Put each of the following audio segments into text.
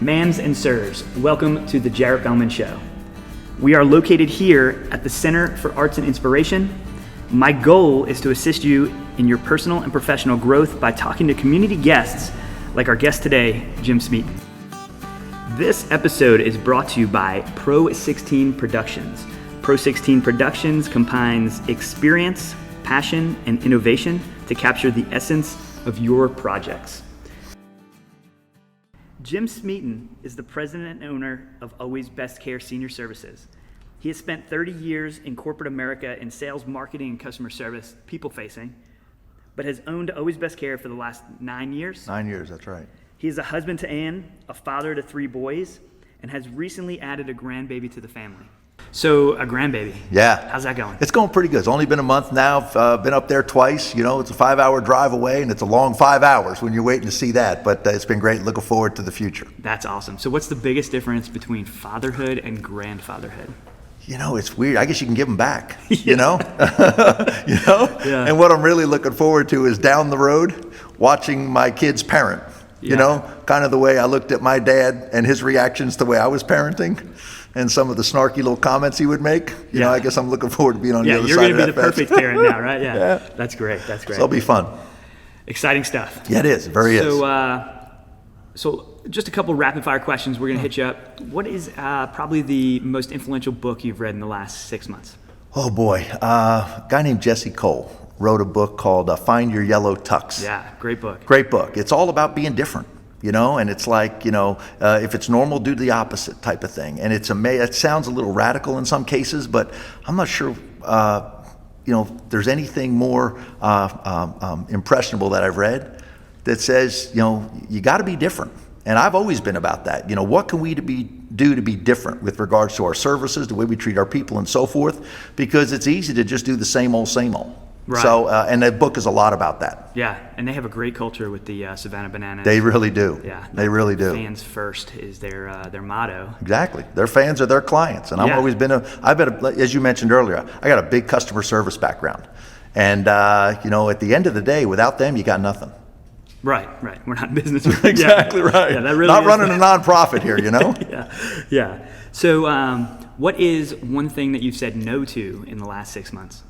Ma'ams and sirs, welcome to the Jarrett Bellmund Show. We are located here at the Center for Arts and Inspiration. My goal is to assist you in your personal and professional growth by talking to community guests like our guest today, Jim Smeaton. This episode is brought to you by Pro 16 Productions. Pro 16 Productions combines experience, passion, and innovation to capture the essence of your projects. Jim Smeaton is the president and owner of Always Best Care Senior Services. He has spent 30 years in corporate America in sales, marketing, and customer service, people-facing, but has owned Always Best Care for the last 9 years. 9 years, that's right. He is a husband to Ann, a father to 3 boys, and has recently added a grandbaby to the family. So, a grandbaby. Yeah. How's that going? It's going pretty good. It's only been a month now. I've been up there twice. You know, it's a 5-hour drive away, and it's a long 5 hours when you're waiting to see that. But it's been great. Looking forward to the future. That's awesome. So what's the biggest difference between fatherhood and grandfatherhood? You know, it's weird. I guess you can give them back, you know? Yeah. And what I'm really looking forward to is down the road, watching my kids parent. You know, kind of the way I looked at my dad and his reactions to the way I was parenting and some of the snarky little comments he would make. You know, I guess I'm looking forward to being on the other side of that. Yeah, you're going to be the perfect parent now, right? Yeah. That's great. That's great. So it'll be fun. Exciting stuff. Yeah, it is. It very is. So just a couple rapid fire questions. We're going to hit you up. What is probably the most influential book you've read in the last 6 months? Oh boy, a guy named Jesse Cole wrote a book called Find Your Yellow Tux. Yeah, great book. Great book. It's all about being different, you know, and it's like, you know, if it's normal, do the opposite type of thing. And it sounds a little radical in some cases, but I'm not sure, you know, there's anything more impressionable that I've read that says, you know, you got to be different. And I've always been about that. You know, what can we do to be different with regards to our services, the way we treat our people and so forth? Because it's easy to just do the same old, same old. Right. So, and the book is a lot about that. Yeah, and they have a great culture with the Savannah Bananas. They really do. Yeah, they really do. Fans first is their motto. Exactly. Their fans are their clients, and I've always been as you mentioned earlier, I got a big customer service background, and you know, at the end of the day, without them, you got nothing. Right. We're not in business. Exactly right. Yeah, that really not running a nonprofit here, you know. Yeah. So, what is one thing that you've said no to in the last 6 months?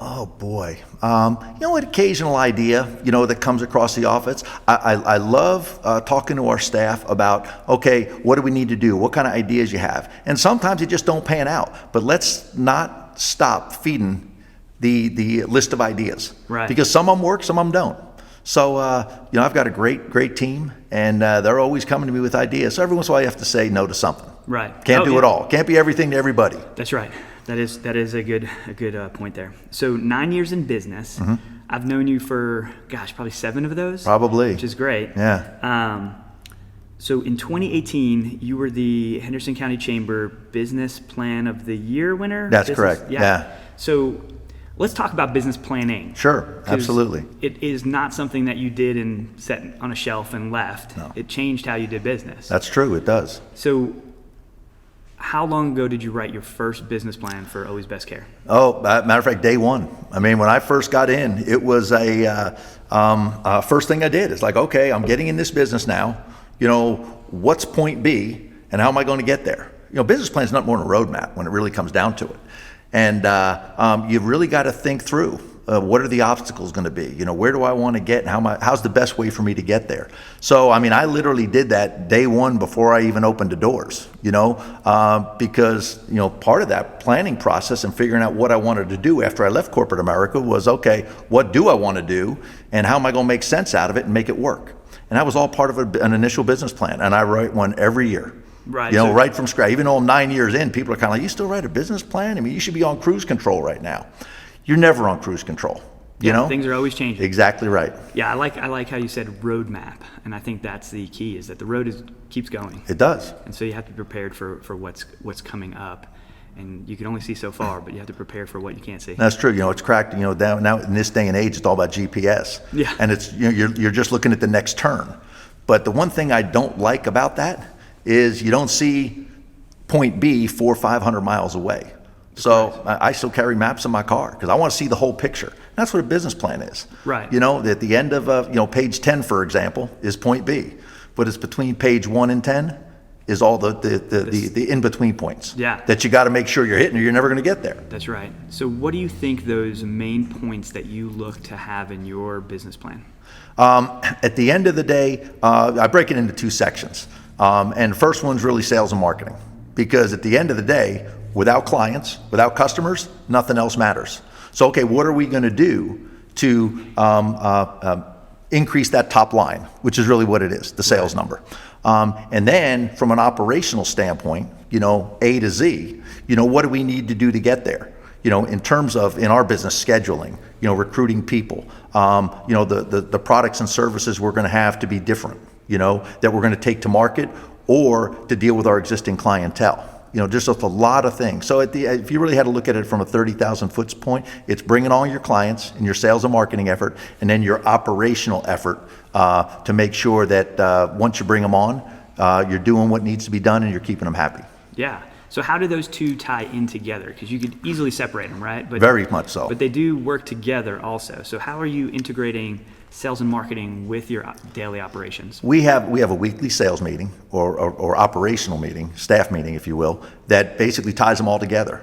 Oh boy, you know, an occasional idea, you know, that comes across the office. I love talking to our staff about, okay, what do we need to do? What kind of ideas you have? And sometimes they just don't pan out. But let's not stop feeding the list of ideas, right? Because some of them work, some of them don't. So you know, I've got a great team, and they're always coming to me with ideas. So every once in a while, you have to say no to something. Right. Can't do it all. Can't be everything to everybody. That's right. That is a good point there. So 9 years in business. Mm-hmm. I've known you for, probably 7 of those. Probably. Which is great. Yeah. So in 2018, you were the Henderson County Chamber Business Plan of the Year winner. That's correct. Yeah. So let's talk about business planning. Sure. Absolutely. It is not something that you did and set on a shelf and left. No. It changed how you did business. That's true. It does. So how long ago did you write your first business plan for Always Best Care? Oh, matter of fact, day one. I mean, when I first got in, it was first thing I did. It's like, okay, I'm getting in this business now. You know, what's point B, and how am I going to get there? You know, business plan is not more than a roadmap when it really comes down to it. And you've really got to think through what are the obstacles going to be? You know, where do I want to get, and how's the best way for me to get there? So, I mean, I literally did that day one before I even opened the doors, you know, because, you know, part of that planning process and figuring out what I wanted to do after I left corporate America was, okay, what do I want to do, and how am I going to make sense out of it and make it work? And that was all part of an initial business plan, and I write one every year. Right. You know, right from scratch. Even though I'm 9 years in, people are kind of like, you still write a business plan? I mean, you should be on cruise control right now. You're never on cruise control. You know? Things are always changing. Exactly right. Yeah, I like how you said roadmap, and I think that's the key, is that the road keeps going. It does. And so you have to be prepared for what's coming up. And you can only see so far, but you have to prepare for what you can't see. That's true. You know, it's cracked. You know, now in this day and age, it's all about GPS. Yeah. And it's, you know, you're just looking at the next turn. But the one thing I don't like about that is you don't see point B 400 or 500 miles away. So I still carry maps in my car because I want to see the whole picture. That's what a business plan is. Right. You know, at the end of, you know, page 10, for example, is point B. but it's between page 1 and 10 is all the in-between points. Yeah. That you got to make sure you're hitting or you're never going to get there. That's right. So what do you think those main points that you look to have in your business plan? At the end of the day, I break it into 2 sections. And the first one's really sales and marketing. Because at the end of the day, without clients, without customers, nothing else matters. So, okay, what are we going to do to increase that top line, which is really what it is, the sales number. And then from an operational standpoint, A to Z, what do we need to do to get there? In terms of, in our business, scheduling, recruiting people, the products and services we're going to have to be different, that we're going to take to market or to deal with our existing clientele. Just a lot of things. So if you really had to look at it from a 30,000 foot point, it's bringing on your clients and your sales and marketing effort, and then your operational effort to make sure that once you bring them on, you're doing what needs to be done and you're keeping them happy. Yeah. So how do those two tie in together? Because you could easily separate them, right? But very much so. But they do work together also. So how are you integrating sales and marketing with your daily operations? We have a weekly sales meeting or operational meeting, staff meeting, if you will, that basically ties them all together.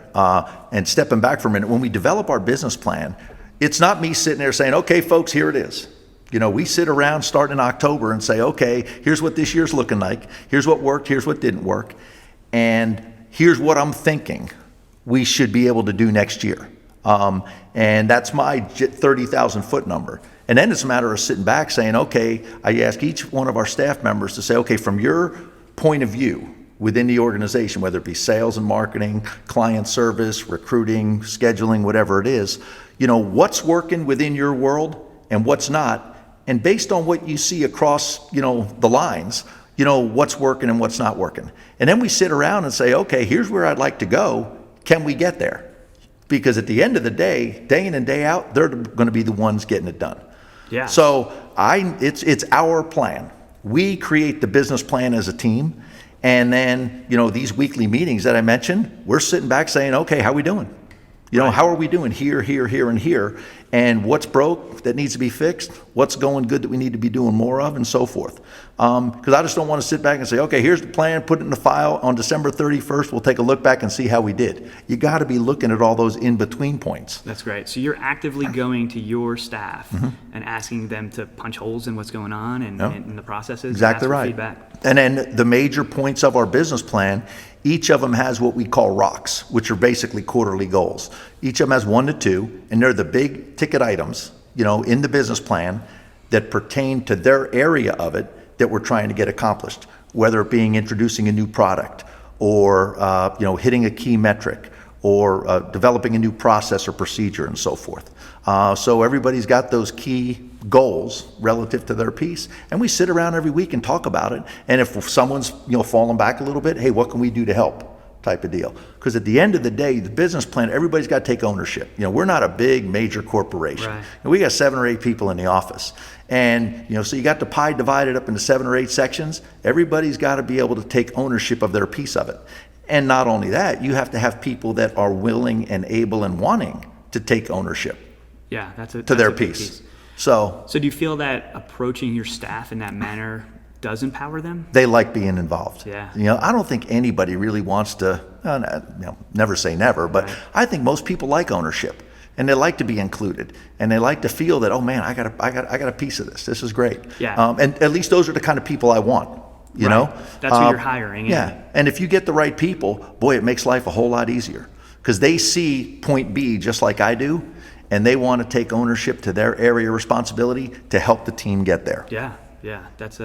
And stepping back for a minute, when we develop our business plan, it's not me sitting there saying, okay, folks, here it is. We sit around starting in October and say, okay, here's what this year's looking like. Here's what worked. Here's what didn't work. And here's what I'm thinking we should be able to do next year. And that's my 30,000 foot number. And then it's a matter of sitting back saying, okay, I ask each one of our staff members to say, okay, from your point of view within the organization, whether it be sales and marketing, client service, recruiting, scheduling, whatever it is, what's working within your world and what's not. And based on what you see across, the lines, what's working and what's not working. And then we sit around and say, okay, here's where I'd like to go. Can we get there? Because at the end of the day in and day out, they're going to be the ones getting it done. Yeah. So it's our plan. We create the business plan as a team. And then, these weekly meetings that I mentioned, we're sitting back saying, okay, how are we doing? Right. How are we doing here, and here? And what's broke that needs to be fixed? What's going good that we need to be doing more of, and so forth. Because I just don't want to sit back and say, okay, here's the plan, put it in the file. On December 31st, we'll take a look back and see how we did. You got to be looking at all those in-between points. That's great. So you're actively going to your staff and asking them to punch holes in what's going on and in the processes. Exactly and ask for right. feedback. And then the major points of our business plan, each of them has what we call rocks, which are basically quarterly goals. Each of them has 1 to 2, and they're the big ticket items, in the business plan that pertain to their area of it that we're trying to get accomplished, whether it being introducing a new product or, hitting a key metric or developing a new process or procedure and so forth. So everybody's got those key goals relative to their piece, and we sit around every week and talk about it. And if someone's falling back a little bit, hey, what can we do to help? Type of deal. Because at the end of the day, the business plan, everybody's got to take ownership. We're not a big major corporation. Right. And we got 7 or 8 people in the office, and so you got the pie divided up into 7 or 8 sections. Everybody's got to be able to take ownership of their piece of it. And not only that, you have to have people that are willing and able and wanting to take ownership. Yeah, that's their a big piece. So do you feel that approaching your staff in that manner does empower them? they like being involved. Yeah. I don't think anybody really wants to, never say never, but Right. I think most people like ownership, and they like to be included, and they like to feel that, oh man, I got a piece of this. This is great. Yeah. And at least those are the kind of people I want. You Right. know, That's who you're hiring. Yeah. And if you get the right people, boy, it makes life a whole lot easier because they see point B just like I do, and they want to take ownership to their area of responsibility to help the team get there. Yeah. It's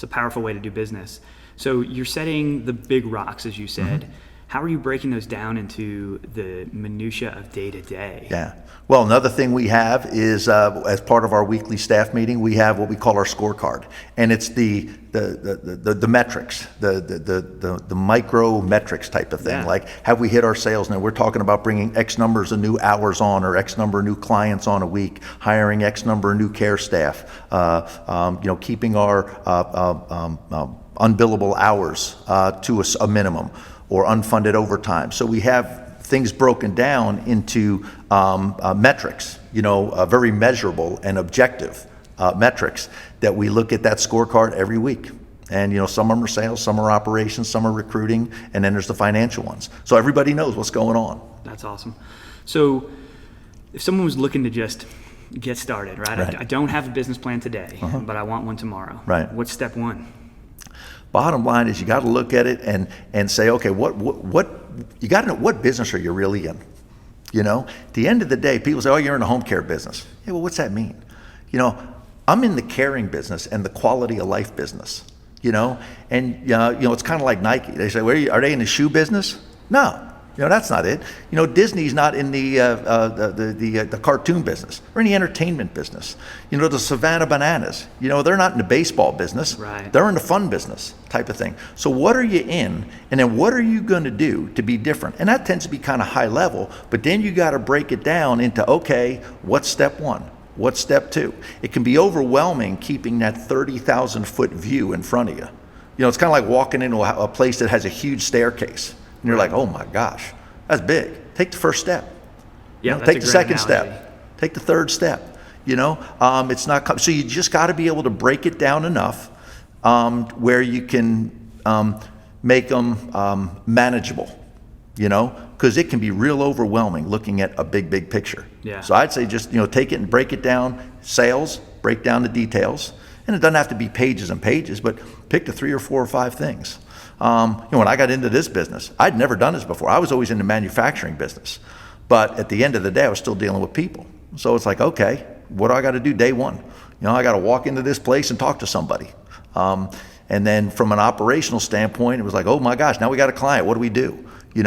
a powerful way to do business. So you're setting the big rocks, as you said. How are you breaking those down into the minutia of day to day? Yeah. Well, another thing we have is as part of our weekly staff meeting, we have what we call our scorecard, and it's the metrics, the micro metrics type of thing. Yeah. Like, have we hit our sales? Now we're talking about bringing X numbers of new hours on, or X number of new clients on a week, hiring X number of new care staff, keeping our unbillable hours to a minimum, or unfunded overtime. So we have things broken down into metrics, very measurable and objective metrics that we look at that scorecard every week. And some of them are sales, some are operations, some are recruiting, and then there's the financial ones. So everybody knows what's going on. That's awesome. So if someone was looking to just get started, right? I don't have a business plan today, but I want one tomorrow. Right. What's step one? Bottom line is you got to look at it and say, okay, what you got to know, what business are you really in? At the end of the day, people say, oh, you're in a home care business. Yeah, well, what's that mean? I'm in the caring business and the quality of life business. And it's kind of like Nike. They say, are they in the shoe business? No. That's not it. Disney's not in the cartoon business or in the entertainment business. The Savannah Bananas, they're not in the baseball business. Right. They're in the fun business type of thing. So what are you in? And then what are you going to do to be different? And that tends to be kind of high level, but then you got to break it down into, okay, what's step one? What's step two? It can be overwhelming keeping that 30,000 foot view in front of you. It's kind of like walking into a place that has a huge staircase. And you're like, oh my gosh, that's big. Take the first step. Yeah, take the second step. Take the third step. It's not so you just got to be able to break it down enough where you can make them manageable. Because it can be real overwhelming looking at a big picture. Yeah. So I'd say just take it and break it down. Sales, break down the details, and it doesn't have to be pages and pages, but pick the 3 or 4 or 5 things. When I got into this business, I'd never done this before. I was always in the manufacturing business. But at the end of the day, I was still dealing with people. So it's like, okay, what do I got to do day one? I got to walk into this place and talk to somebody. And then from an operational standpoint, it was like, oh my gosh, now we got a client. What do we do? You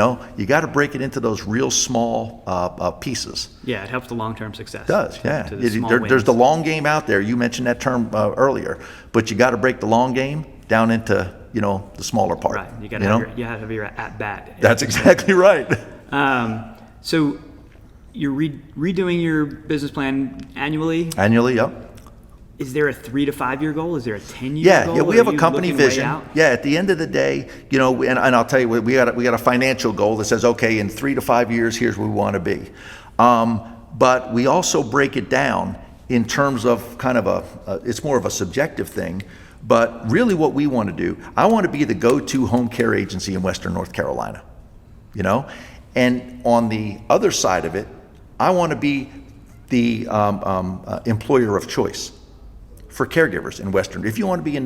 got to break it into those real small pieces. Yeah, it helps the long-term success. It does, yeah. There's there's the long game out there. You mentioned that term earlier. But you got to break the long game down into the smaller part. Right. You got to have your at bat. That's exactly right. So you're redoing your business plan annually? Annually, yep. Is there a 3 to 5 year goal? Is there a 10-year goal? Yeah, we have a company vision. Yeah, at the end of the day, and I'll tell you, we got a financial goal that says, okay, in 3 to 5 years, here's where we want to be. But we also break it down in terms of kind of it's more of a subjective thing. But really what we want to do, I want to be the go-to home care agency in Western North Carolina, And on the other side of it, I want to be the employer of choice for caregivers in Western. If you want to be in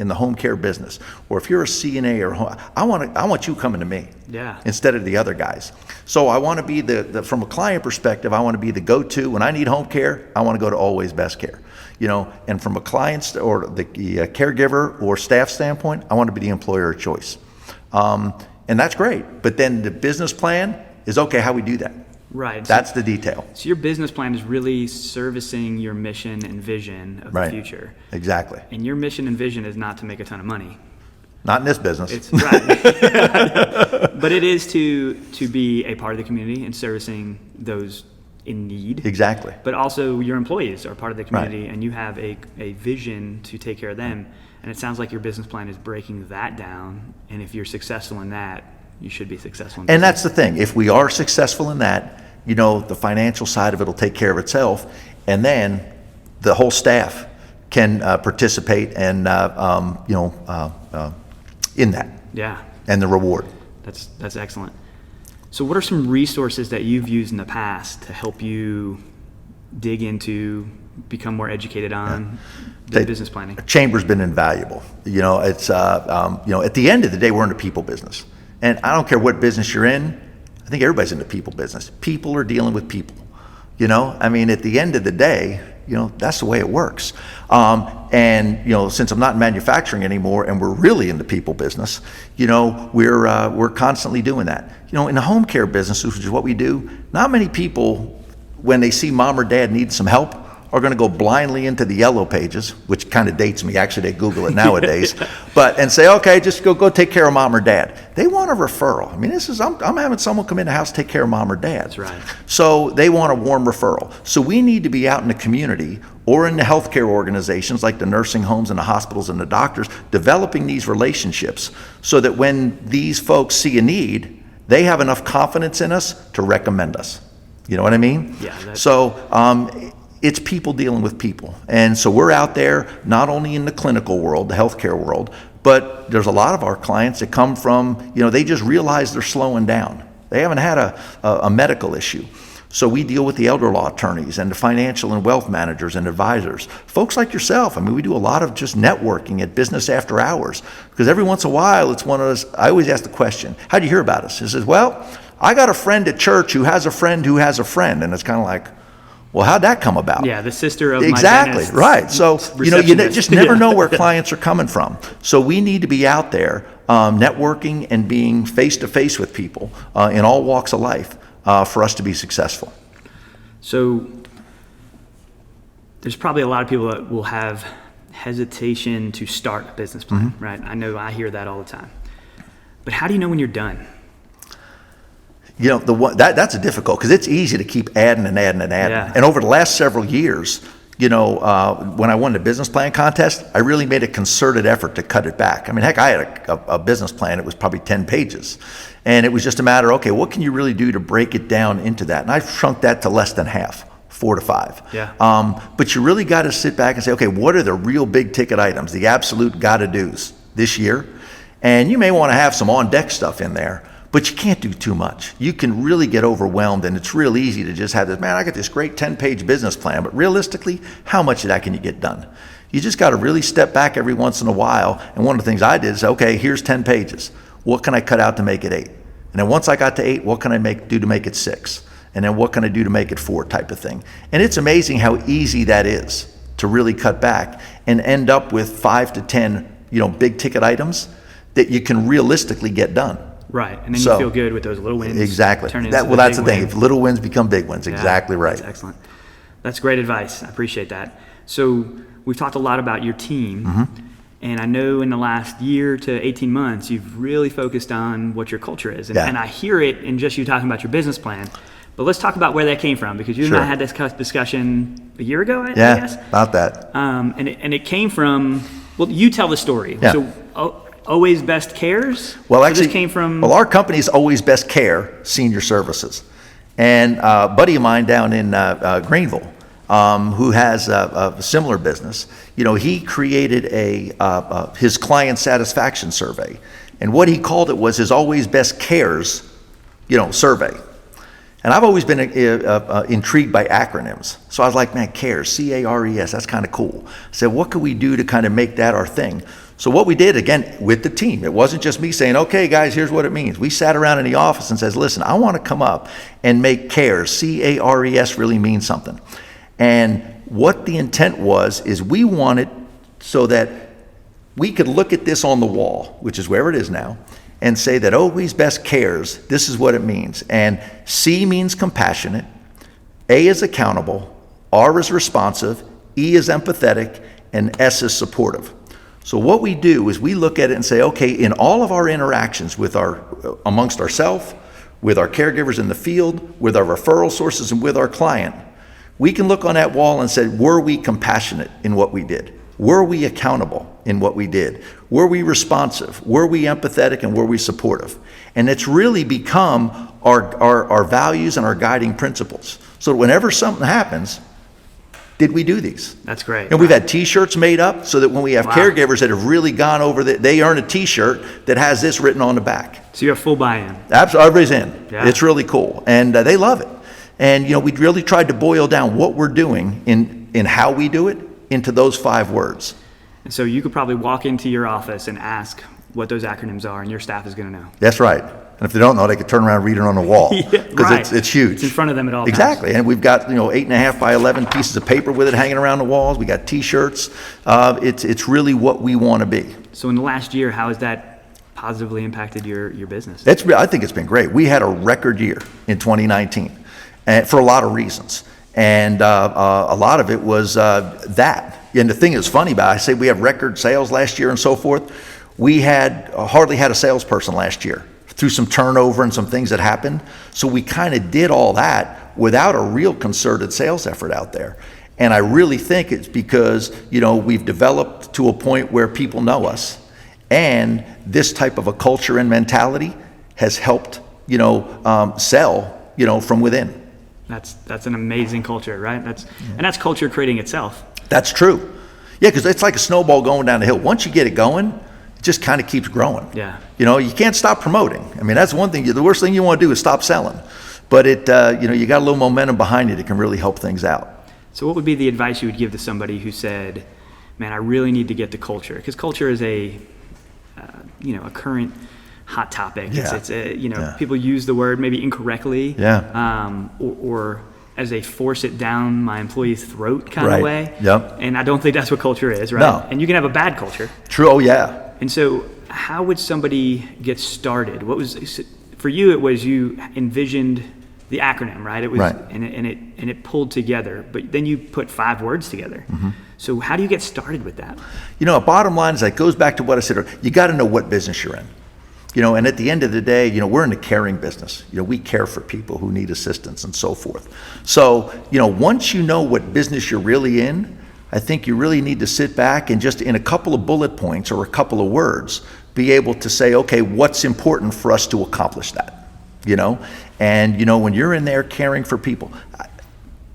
the home care business, or if you're a CNA I want you coming to me. Yeah. Instead of the other guys. So I want to be from a client perspective, I want to be the go-to. When I need home care, I want to go to Always Best Care. And from a client or the caregiver or staff standpoint, I want to be the employer of choice. And that's great. But then the business plan is, okay, how we do that. Right. That's the detail. So your business plan is really servicing your mission and vision of the future. Exactly. And your mission and vision is not to make a ton of money. Not in this business. It's right. But it is to be a part of the community and servicing those in need. Exactly. But also your employees are part of the community, and you have a vision to take care of them. And it sounds like your business plan is breaking that down. And if you're successful in that, you should be successful in business. And that's the thing. If we are successful in that, the financial side of it will take care of itself. And then the whole staff can participate and, in that. Yeah. And the reward. That's excellent. So what are some resources that you've used in the past to help you dig into, become more educated on business planning? Chamber's been invaluable. It's at the end of the day, we're in the people business. And I don't care what business you're in. I think everybody's in the people business. People are dealing with people. At the end of the day, that's the way it works. Since I'm not in manufacturing anymore and we're really in the people business, we're constantly doing that. In the home care business, which is what we do, not many people, when they see mom or dad need some help, are going to go blindly into the yellow pages, which kind of dates me. Actually, they Google it nowadays, and say, okay, just go take care of mom or dad. They want a referral. I'm having someone come in the house to take care of mom or dad. That's right. So they want a warm referral. So we need to be out in the community or in the healthcare organizations like the nursing homes and the hospitals and the doctors, developing these relationships so that when these folks see a need, they have enough confidence in us to recommend us. You know what I mean? Yeah. So, it's people dealing with people. And so we're out there not only in the clinical world, the healthcare world, but there's a lot of our clients that come from, they just realize they're slowing down. They haven't had a medical issue. So we deal with the elder law attorneys and the financial and wealth managers and advisors. Folks like yourself. I mean, we do a lot of just networking at business after hours, because every once in a while it's one of those, I always ask the question, how do you hear about us? He says, well, I got a friend at church who has a friend who has a friend. And it's kind of like, well, how'd that come about? Yeah, the sister of exactly, my right. So, you just never know where Yeah. clients are coming from. So we need to be out there networking and being face-to-face with people in all walks of life for us to be successful. So there's probably a lot of people that will have hesitation to start a business plan, right? I know I hear that all the time. But how do you know when you're done? That's a difficult, because it's easy to keep adding and adding and adding. Yeah. And over the last several years, when I won the business plan contest, I really made a concerted effort to cut it back. I mean, heck, I had a business plan. It was probably 10 pages. And it was just a matter, okay, what can you really do to break it down into that? And I've shrunk that to less than half, 4 to 5. Yeah. But you really got to sit back and say, okay, what are the real big ticket items, the absolute got-to-dos this year? And you may want to have some on-deck stuff in there, but you can't do too much. You can really get overwhelmed, and it's real easy to just have this, man, I got this great 10-page business plan, but realistically, how much of that can you get done? You just got to really step back every once in a while, and one of the things I did is, okay, here's 10 pages. What can I cut out to make it 8? And then once I got to 8, what can I do to make it 6? And then what can I do to make it 4, type of thing. And it's amazing how easy that is to really cut back and end up with 5 to 10, big ticket items that you can realistically get done. Right, and then you feel good with those little wins. Exactly. That's the thing. If little wins become big wins, exactly right. That's excellent. That's great advice. I appreciate that. So we've talked a lot about your team, and I know in the last year to 18 months, you've really focused on what your culture is. And, and I hear it in just you talking about your business plan. But let's talk about where that came from, because you and I had this discussion a year ago, I guess. About that. And it came from, well, you tell the story. Yeah. So Always Best Cares? Well, actually, this came from... Well, our company is Always Best Care Senior Services. And a buddy of mine down in Greenville, who has a similar business, he created his client satisfaction survey. And what he called it was his Always Best Cares, survey. And I've always been intrigued by acronyms. So I was like, man, CARES, C-A-R-E-S, that's kind of cool. I said, what could we do to kind of make that our thing? So what we did, again, with the team, it wasn't just me saying, okay, guys, here's what it means. We sat around in the office and says, listen, I want to come up and make CARES, C-A-R-E-S, really mean something. And what the intent was is we wanted so that we could look at this on the wall, which is where it is now, and say that Always Best Cares, this is what it means. And C means compassionate, A is accountable, R is responsive, E is empathetic, and S is supportive. So what we do is we look at it and say, okay, in all of our interactions with amongst ourselves, with our caregivers in the field, with our referral sources, and with our client, we can look on that wall and say, were we compassionate in what we did? Were we accountable in what we did? Were we responsive? Were we empathetic, and were we supportive? And it's really become our values and our guiding principles. So whenever something happens, did we do these? That's great. And we've had T-shirts made up so that when we have caregivers that have really gone over they earn a T-shirt that has this written on the back. So you have full buy-in. Absolutely, everybody's in. Yeah. It's really cool, and they love it. And we really tried to boil down what we're doing in how we do it into those 5 words. And so you could probably walk into your office and ask what those acronyms are, and your staff is going to know. That's right. And if they don't know, they could turn around and read it on the wall, because it's huge. It's in front of them at all times. Exactly. And we've got 8.5 by 11 pieces of paper with it hanging around the walls. We got T-shirts. It's really what we want to be. So in the last year, how has that positively impacted your business? I think it's been great. We had a record year in 2019, and for a lot of reasons. And a lot of it was that. And the thing that's funny about it, I say we have record sales last year and so forth. We had hardly had a salesperson last year, through some turnover and some things that happened. So we kind of did all that without a real concerted sales effort out there. And I really think it's because, we've developed to a point where people know us, and this type of a culture and mentality has helped, sell, from within. That's an amazing culture, right? And that's culture creating itself. That's true. Yeah, because it's like a snowball going down the hill. Once you get it going, it just kind of keeps growing. Yeah. You can't stop promoting. I mean, that's one thing. The worst thing you want to do is stop selling. But you got a little momentum behind it. It can really help things out. So what would be the advice you would give to somebody who said, man, I really need to get to culture? Because culture is a current hot topic. Yeah. People use the word maybe incorrectly. Yeah. Or as a force it down my employee's throat kind Right. of way. Yep. And I don't think that's what culture is, right? No. And you can have a bad culture. True. Oh, yeah. And so how would somebody get started? For you, it was you envisioned the acronym, right? It was, right. and it pulled together, but then you put 5 words together. Mm-hmm. So how do you get started with that? Bottom line is that goes back to what I said earlier. You got to know what business you're in. And at the end of the day, we're in the caring business. We care for people who need assistance and so forth. So, once you know what business you're really in, I think you really need to sit back and just in a couple of bullet points or a couple of words, be able to say, okay, what's important for us to accomplish that? And when you're in there caring for people,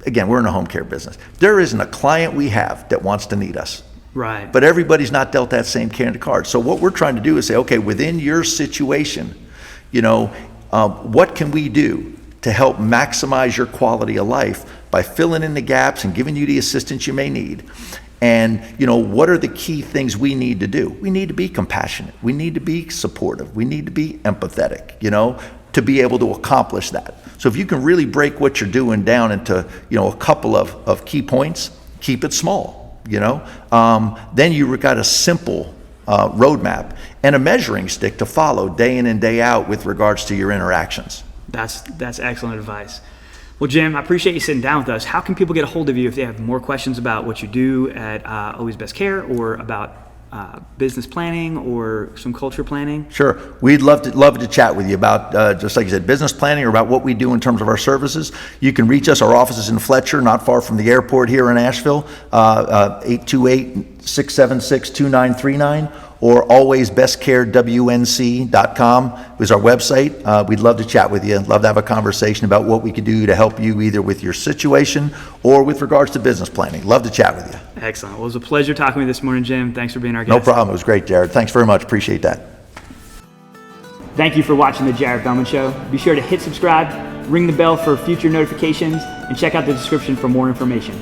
again, we're in a home care business. There isn't a client we have that wants to need us. Right. But everybody's not dealt that same kind of card. So what we're trying to do is say, okay, within your situation, what can we do to help maximize your quality of life by filling in the gaps and giving you the assistance you may need? And, what are the key things we need to do? We need to be compassionate. We need to be supportive. We need to be empathetic, to be able to accomplish that. So if you can really break what you're doing down into, a couple of key points, keep it small. Then you've got a simple roadmap and a measuring stick to follow day in and day out with regards to your interactions. That's excellent advice. Well, Jim, I appreciate you sitting down with us. How can people get a hold of you if they have more questions about what you do at Always Best Care or about business planning or some culture planning? Sure. We'd love to chat with you about, just like you said, business planning or about what we do in terms of our services. You can reach us. Our office is in Fletcher, not far from the airport here in Asheville, 828-676-2939, or alwaysbestcarewnc.com is our website. We'd love to chat with you. Love to have a conversation about what we could do to help you either with your situation or with regards to business planning. Love to chat with you. Excellent. Well, it was a pleasure talking with you this morning, Jim. Thanks for being our guest. No problem. It was great, Jared. Thanks very much. Appreciate that. Thank you for watching the Jared Bellmund Show. Be sure to hit subscribe, ring the bell for future notifications, and check out the description for more information.